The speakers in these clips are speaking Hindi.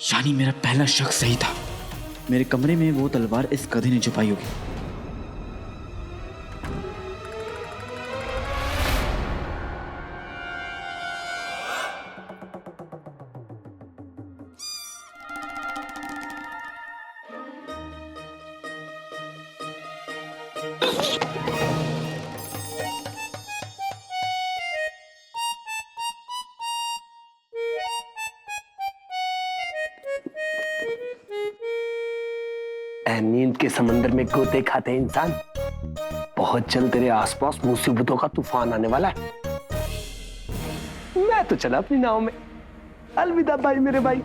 यानी मेरा पहला शक सही था। मेरे कमरे में वो तलवार इस गधे ने छुपाई होगी। नींद के समंदर में गोते खाते इंसान, बहुत जल्द तेरे आसपास मुसीबतों का तूफान आने वाला है। मैं तो चला अपनी नाव में। अलविदा भाई मेरे भाई।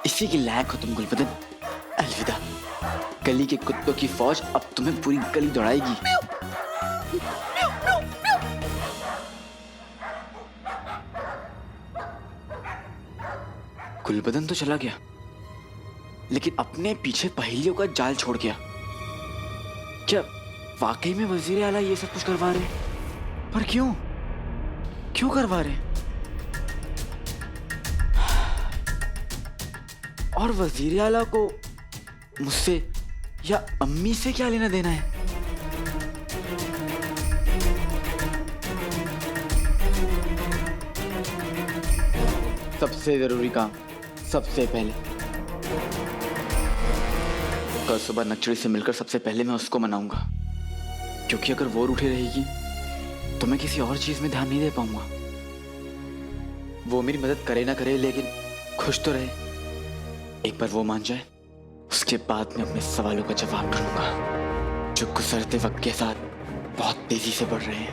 इसी के लायक हो तुम गुलबदन। अलविदा। गली के कुत्तों की फौज अब तुम्हें पूरी गली दौड़ाएगी। गुलबदन तो चला गया, लेकिन अपने पीछे पहेलियों का जाल छोड़ गया। क्या वाकई में वजीर आला ये सब कुछ करवा रहे? पर क्यों क्यों करवा रहे? और वजीर आला को मुझसे या अम्मी से क्या लेना देना है? सबसे जरूरी काम सबसे पहले। कल सुबह नक्चड़ी से मिलकर सबसे पहले मैं उसको मनाऊंगा, क्योंकि अगर वो रूठी रहेगी तो मैं किसी और चीज में ध्यान नहीं दे पाऊंगा। वो मेरी मदद करे ना करे, लेकिन खुश तो रहे। एक बार वो मान जाए, उसके बाद मैं अपने सवालों का जवाब ढूंढूंगा, जो गुजरते वक्त के साथ बहुत तेजी से बढ़ रहे हैं।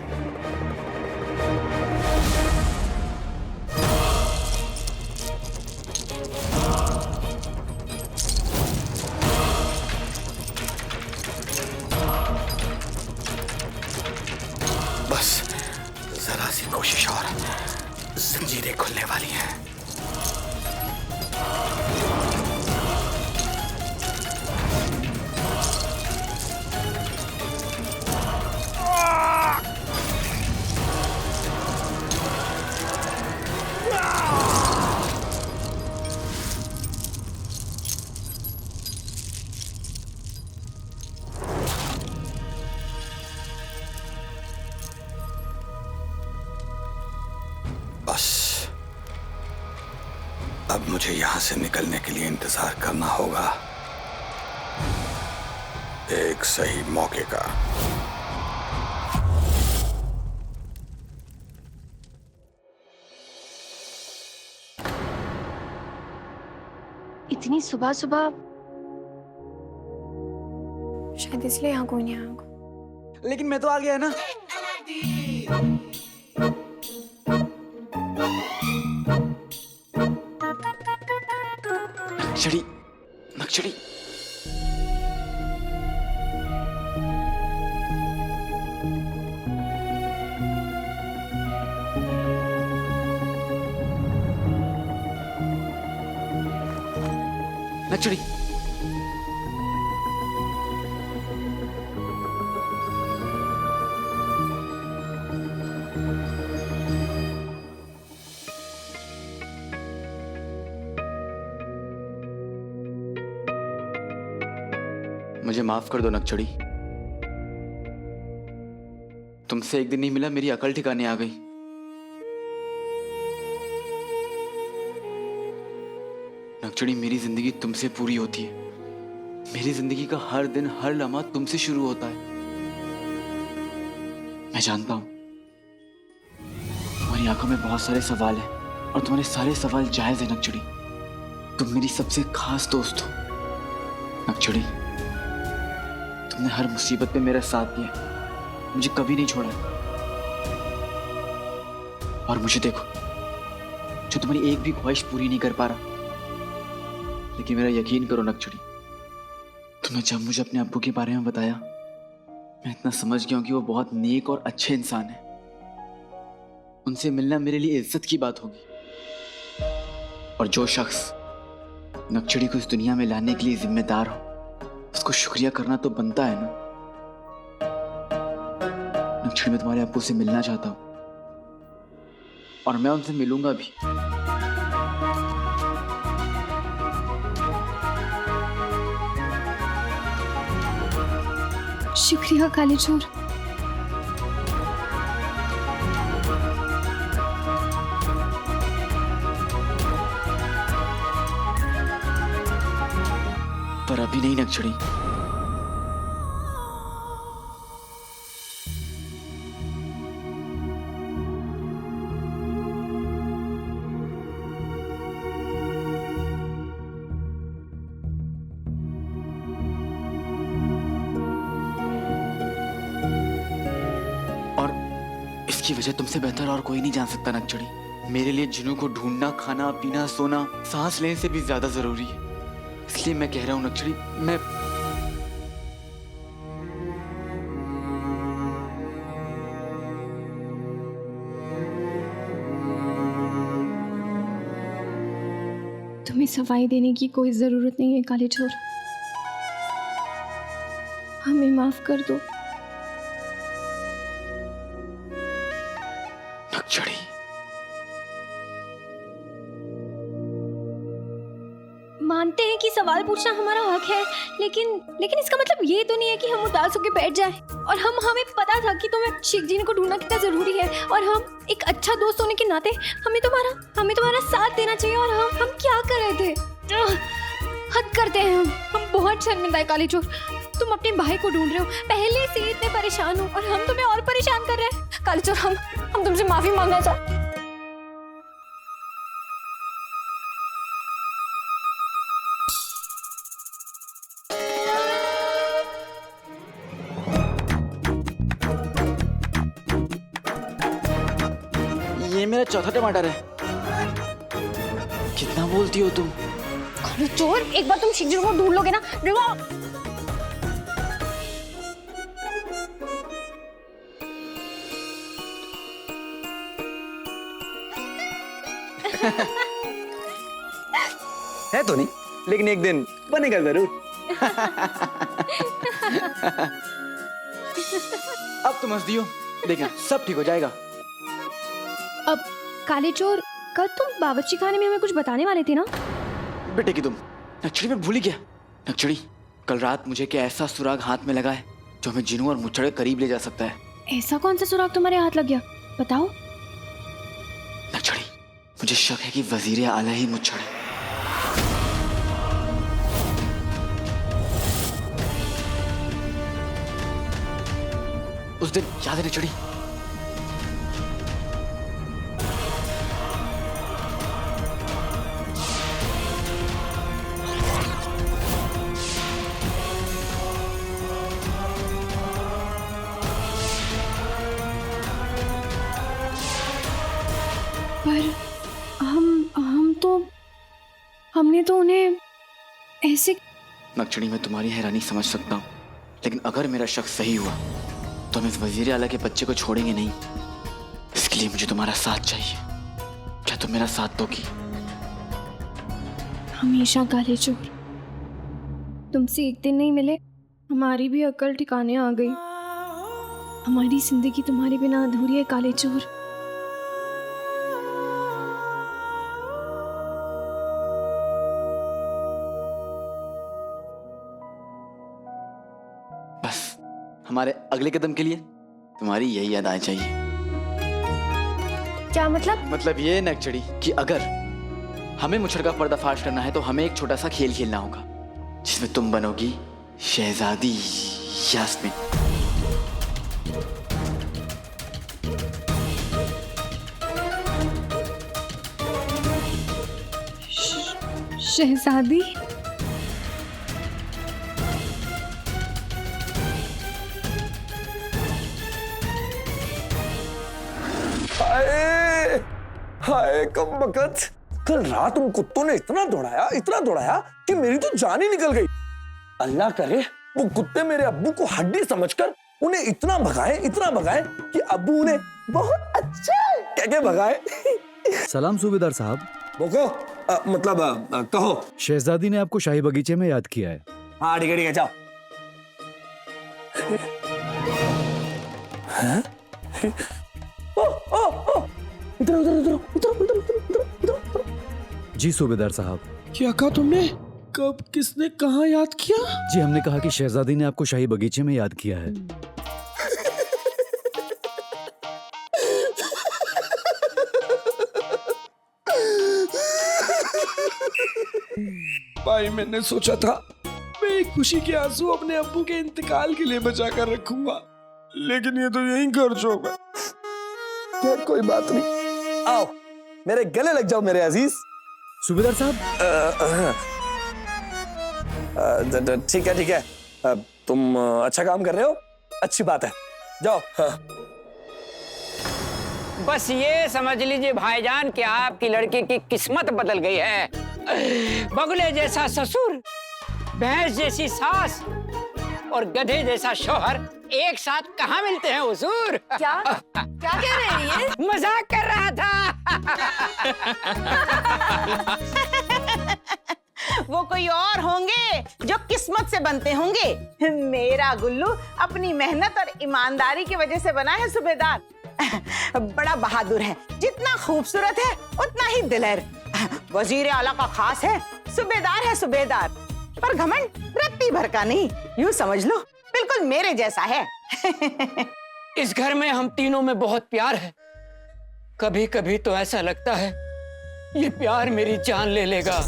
बस जरा सी कोशिश और जंजीरें खुलने वाली हैं। बस अब मुझे यहां से निकलने के लिए इंतजार करना होगा एक सही मौके का। इतनी सुबह सुबह शायद इसलिए यहाँ कोई नहीं आया होगा। लेकिन मैं तो आ गया ना। नक्चड़ी नक्चड़ी नक्चड़ी मुझे माफ कर दो नक्चड़ी। तुमसे एक दिन नहीं मिला, मेरी अकल ठिकाने आ गई। नक्चड़ी, मेरी जिंदगी तुमसे पूरी होती है। मेरी जिंदगी का हर दिन हर लम्हा तुमसे शुरू होता है। मैं जानता हूं तुम्हारी आंखों में बहुत सारे सवाल हैं, और तुम्हारे सारे सवाल जायज है नक्चड़ी। तुम मेरी सबसे खास दोस्त हो नक्चड़ी। तुमने हर मुसीबत में मेरा साथ दिया, मुझे कभी नहीं छोड़ा। और मुझे देखो, जो तुम्हारी एक भी ख्वाहिश पूरी नहीं कर पा रहा। लेकिन मेरा यकीन करो नक्चड़ी, तुमने जब मुझे अपने अब्बू के बारे में बताया, मैं इतना समझ गया हूं कि वो बहुत नेक और अच्छे इंसान है। उनसे मिलना मेरे लिए इज्जत की बात होगी। और जो शख्स नक्चड़ी को इस दुनिया में लाने के लिए जिम्मेदार हो, उसको शुक्रिया करना तो बनता है ना। नक्चड़ी, मैं तुम्हारे अब्बू से मिलना चाहता हूं और मैं उनसे मिलूंगा भी। शुक्रिया काले चोर। पर अभी नहीं नक्चड़ी। इसकी वजह तुमसे बेहतर और कोई नहीं जान सकता नक्चड़ी। मेरे लिए जिनों को ढूंढना, खाना पीना, सोना, सांस लेने से भी ज्यादा जरूरी है। इसलिए मैं कह रहा हूं नक्चड़ी, मैं तुम्हें सफाई देने की कोई जरूरत नहीं है काले चोर। हमें माफ कर दो। नक्चड़ी, मानते हैं कि सवाल पूछना हमारा हक है, लेकिन इसका मतलब ये तो नहीं है कि हम उदास होकर बैठ जाएं। और हमें पता था कि तुम्हें शेख जी को ढूंढना कितना जरूरी है, और हम एक अच्छा दोस्त होने के नाते हमें तुम्हारा साथ देना चाहिए। और हम क्या कर रहे थे? हद करते हैं हम बहुत शर्मिंदा है काली चोर। तुम अपने भाई को ढूंढ रहे हो, पहले से इतने परेशान हो, और हम तुम्हें और परेशान कर रहे हैं। काली चोर, हम तुमसे माफी मांगना चाहते। ये मेरा चौथा टमाटर है। कितना बोलती हो तुम? काली चोर, एक बार तुम शेख जी को ढूंढ लोगे ना, है तो नहीं, लेकिन एक दिन बनेगा जरूर। अब तुम हंस दियो, देखना सब ठीक हो जाएगा। अब काले चोर, कल तुम बावर्ची खाने में हमें कुछ बताने वाले थे ना? बेटे की तुम नक्चड़ी, में भूल ही गया। नक्चड़ी, कल रात मुझे क्या ऐसा सुराग हाथ में लगा है जो हमें जिनों और मुच्छड़ के करीब ले जा सकता है। ऐसा कौन सा सुराग तुम्हारे हाथ लग गया, बताओ। नक्चड़ी, मुझे शक है कि वजीर आला ही मुच्छड़ है। उस दिन याद है नक्चड़ी? पर हमने तो उन्हें ऐसे। नक्चड़ी, मैं तुम्हारी हैरानी समझ सकता हूँ, लेकिन अगर मेरा शक सही हुआ तो हम इस वजीर आला के बच्चे को छोड़ेंगे नहीं। इसके लिए मुझे तुम्हारा साथ चाहिए। क्या तुम मेरा साथ दोगी? हमेशा काले चोर, तुमसे एक दिन नहीं मिले, हमारी भी अकल ठिकाने आ गई। हमारी जिंदगी तुम्हारे बिना अधूरी है काले चोर। बस हमारे अगले कदम के लिए तुम्हारी यही अदाएं चाहिए। क्या मतलब? मतलब ये नक्चड़ी कि अगर हमें मुच्छड़ का पर्दाफाश करना है तो हमें एक छोटा सा खेल खेलना होगा जिसमें तुम बनोगी शहजादी यास्मीन। शहजादी? हाय हाय कमबख्त, कल रात उन कुत्तों ने इतना दौड़ाया कि मेरी तो जान ही निकल गई। अल्लाह करे वो कुत्ते मेरे अब्बू को हड्डी समझकर उन्हें इतना भगाए कि अब्बू उन्हें बहुत अच्छा कह के भगाए। सलाम सूबेदार साहब। बोको मतलब कहो। शहजादी ने आपको शाही बगीचे में याद किया है। हाँ ठीक है जाओ। हैं? ओ, इधर। जी सूबेदार साहब। क्या कहा तुमने? कब, किसने, कहाँ याद किया? जी हमने कहा कि शहजादी ने आपको शाही बगीचे में याद किया है। भाई मैंने सोचा था मैं खुशी के आंसू अपने अब्बू के इंतकाल के लिए बचा कर रखूंगा, लेकिन ये तो यहीं खर्च हो गए। खैर कोई बात नहीं, आओ मेरे गले लग जाओ मेरे अजीज। सूबेदार साहब। ठीक है तुम अच्छा काम कर रहे हो, अच्छी बात है, जाओ। हाँ। बस ये समझ लीजिए भाईजान कि आपकी लड़की की किस्मत बदल गई है। बगुले जैसा ससुर, भैंस जैसी सास और गधे जैसा शौहर एक साथ कहाँ मिलते हैं हुजूर? क्या क्या कह रहे हैं ये? मजाक कर रहा था। वो कोई और होंगे जो किस्मत से बनते होंगे। मेरा गुल्लू अपनी मेहनत और ईमानदारी की वजह से बना है सूबेदार। बड़ा बहादुर है, जितना खूबसूरत है उतना ही दिलेर। वजीर आला का खास है, सूबेदार है सूबेदार, पर घमंड रत्ती भर का नहीं, यूं समझ लो बिल्कुल मेरे जैसा है। इस घर में हम तीनों में बहुत प्यार है। कभी कभी तो ऐसा लगता है ये प्यार मेरी जान ले लेगा।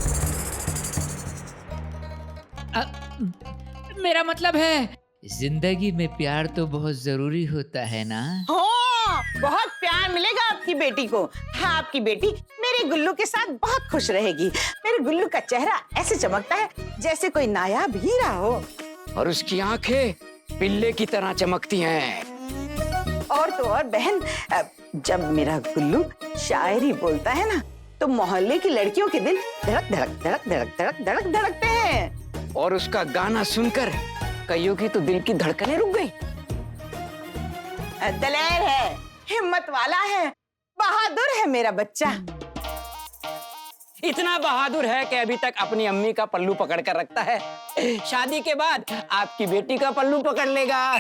मेरा मतलब है जिंदगी में प्यार तो बहुत जरूरी होता है ना। हाँ, बहुत प्यार मिलेगा आपकी बेटी को। हाँ, आपकी बेटी मेरे गुल्लू के साथ बहुत खुश रहेगी। मेरे गुल्लू का चेहरा ऐसे चमकता है जैसे कोई नायाब हीरा हो, और उसकी आंखें पिल्ले की तरह चमकती हैं। और तो और बहन, जब मेरा गुल्लू शायरी बोलता है ना, तो मोहल्ले की लड़कियों के दिल धड़क धड़क धड़क धड़क धड़क धड़क धड़कते हैं। और उसका गाना सुनकर कईयों की तो दिल की धड़कनें रुक गई। दलेर है, हिम्मत वाला है, बहादुर है मेरा बच्चा। इतना बहादुर है कि अभी तक अपनी अम्मी का पल्लू पकड़ कर रखता है। शादी के बाद आपकी बेटी का पल्लू पकड़ लेगा।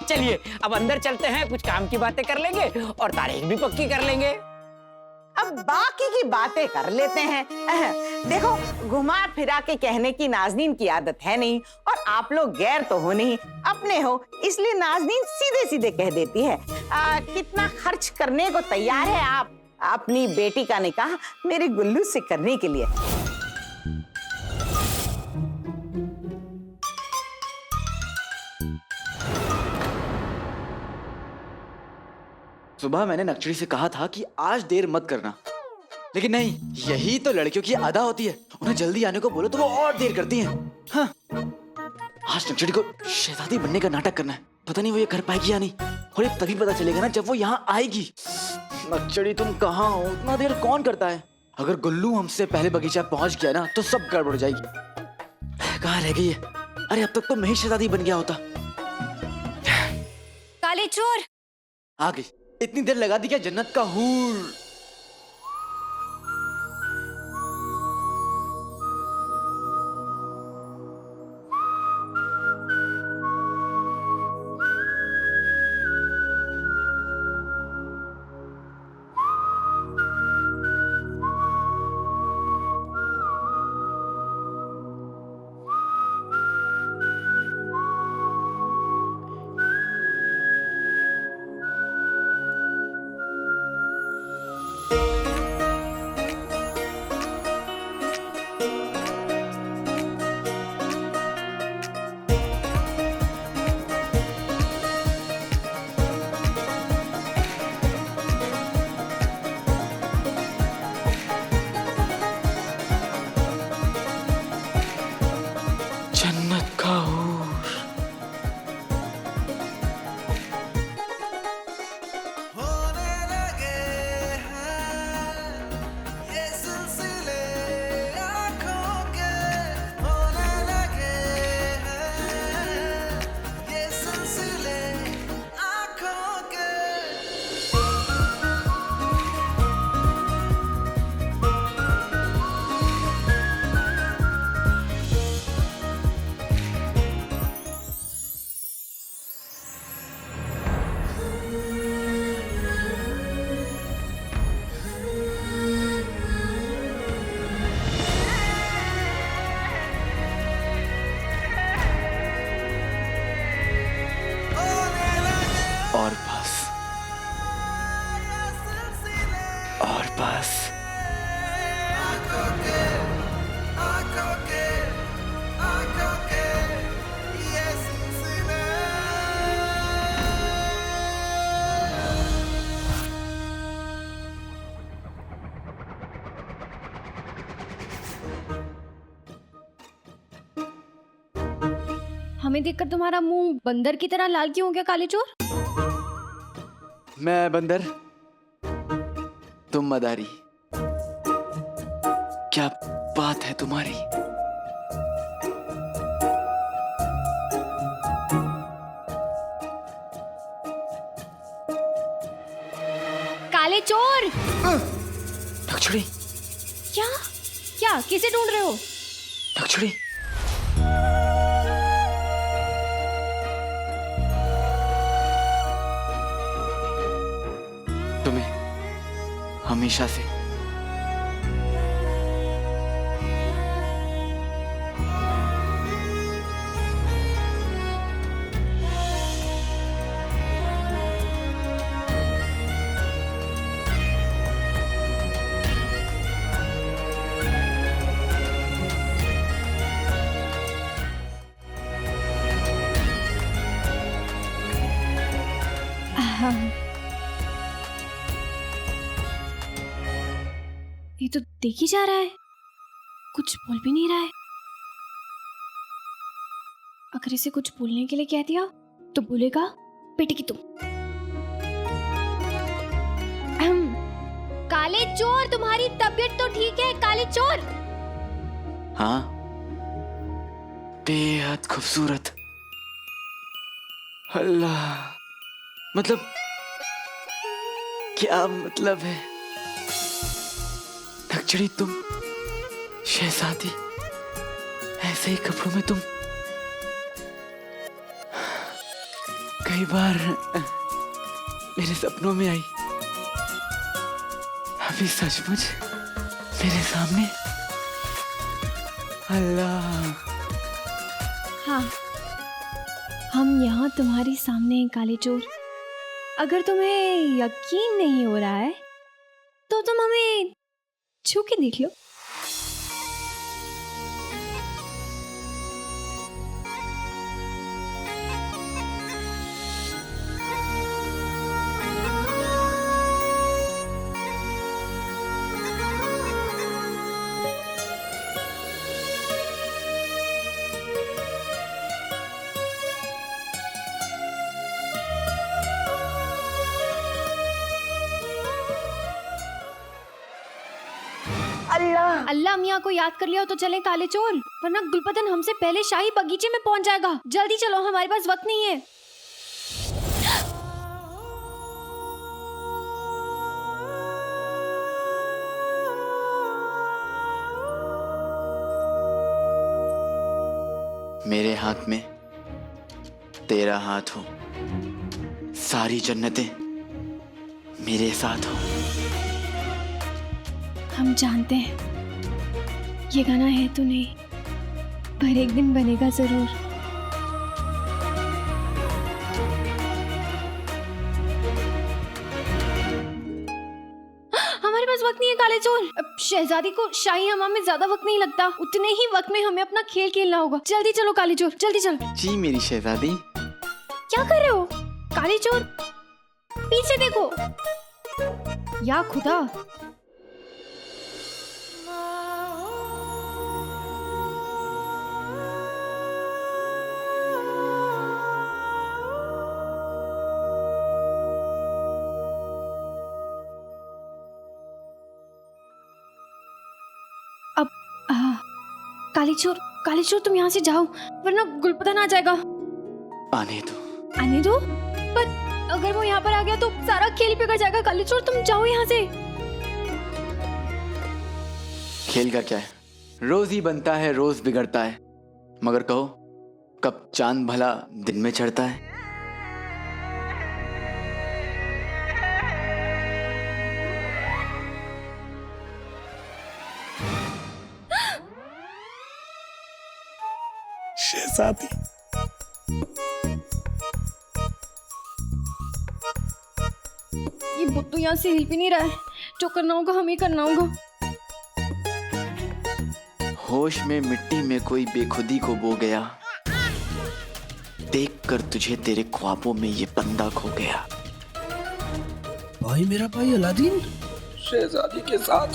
चलिए अब अंदर चलते हैं, कुछ काम की बातें कर लेंगे और तारीख भी पक्की कर लेंगे। अब बाकी की बातें कर लेते हैं। देखो, घुमा फिरा के कहने की नाज़नीन की आदत है नहीं, और आप लोग गैर तो हो नहीं, अपने हो, इसलिए नाज़नीन सीधे सीधे कह देती है। कितना खर्च करने को तैयार है आप अपनी बेटी का निकाह मेरे गुल्लू से करने के लिए? सुबह मैंने नक्चड़ी से कहा था कि आज देर मत करना, लेकिन नहीं, यही तो लड़कियों की अदा होती है। उन्हें जल्दी आने को बोलो तो वो और देर करती हैं। हाँ, आज नक्चड़ी को शहजादी बनने का नाटक करना है। पता नहीं वो ये कर पाएगी या नहीं, और ये तभी पता चलेगा ना जब वो यहाँ आएगी। नक्चड़ी तुम कहाँ हो? इतना देर कौन करता है? अगर गुल्लू हमसे पहले बगीचा पहुंच गया ना तो सब गड़बड़ हो जाएगी। कहाँ रह गई है? अरे अब तक तो मैं ही शहजादी बन गया होता। काले चोर आ गई। इतनी देर लगा दी क्या जन्नत का हूर? पास। हमें देखकर तुम्हारा मुंह बंदर की तरह लाल क्यों हो गया काले चोर? मैं बंदर, तुम मदारी। क्या बात है तुम्हारी? काले चोर! नक्छड़ी, क्या क्या किसे ढूंढ रहे हो? नक्छड़ी। तुम्हें हमेशा से ये तो देख ही जा रहा है, कुछ बोल भी नहीं रहा है। अगर इसे कुछ बोलने के लिए कह दिया तो बोलेगा पिटेगी तुम। काले चोर, तुम्हारी तबीयत तो ठीक है? काले चोर। हाँ, बेहद खूबसूरत। अल्लाह, मतलब क्या मतलब है? नक्छड़ी, तुम शहजादी, ऐसे ही कपड़ों में तुम कई बार मेरे सपनों में आई, अभी सचमुच मेरे सामने। अल्लाह। हाँ, हम यहाँ तुम्हारे सामने हैं काले चोर। अगर तुम्हें यकीन नहीं हो रहा है तो तुम हमें छू के देख लो। अल्लाह मियाँ को याद कर लिया हो तो चलें काले चोर, वरना गुलबदन हमसे पहले शाही बगीचे में पहुंच जाएगा। जल्दी चलो, हमारे पास वक्त नहीं है। मेरे हाथ में तेरा हाथ हो, सारी जन्नतें मेरे साथ हो। हम जानते हैं ये गाना है तो नहीं, पर एक दिन बनेगा जरूर। हमारे पास वक्त नहीं है काले चोर। अब शहजादी को शाही हमाम में ज्यादा वक्त नहीं लगता, उतने ही वक्त में हमें अपना खेल खेलना होगा। जल्दी चलो काले चोर, जल्दी चलो। जी मेरी शहजादी। क्या कर रहे हो काले चोर? पीछे देखो। या खुदा, काले चोर तुम यहाँ से जाओ, वरना गुलबदन आ जाएगा। आने दो। आने दो? पर अगर वो यहाँ पर आ गया तो सारा खेल बिगड़ जाएगा। काले चोर तुम जाओ यहाँ से। खेल का क्या है, रोज ही बनता है, रोज बिगड़ता है। मगर कहो, कब चांद भला दिन में चढ़ता है? शहजादी, ये बुत तो यहाँ से हिल भी नहीं रहा है। जो करना होगा हमें करना होगा। होश में मिट्टी में कोई बेखुदी को बो गया, देखकर तुझे तेरे ख्वाबों में ये बंदा खो गया। भाई मेरा भाई अलादीन शहजादी के साथ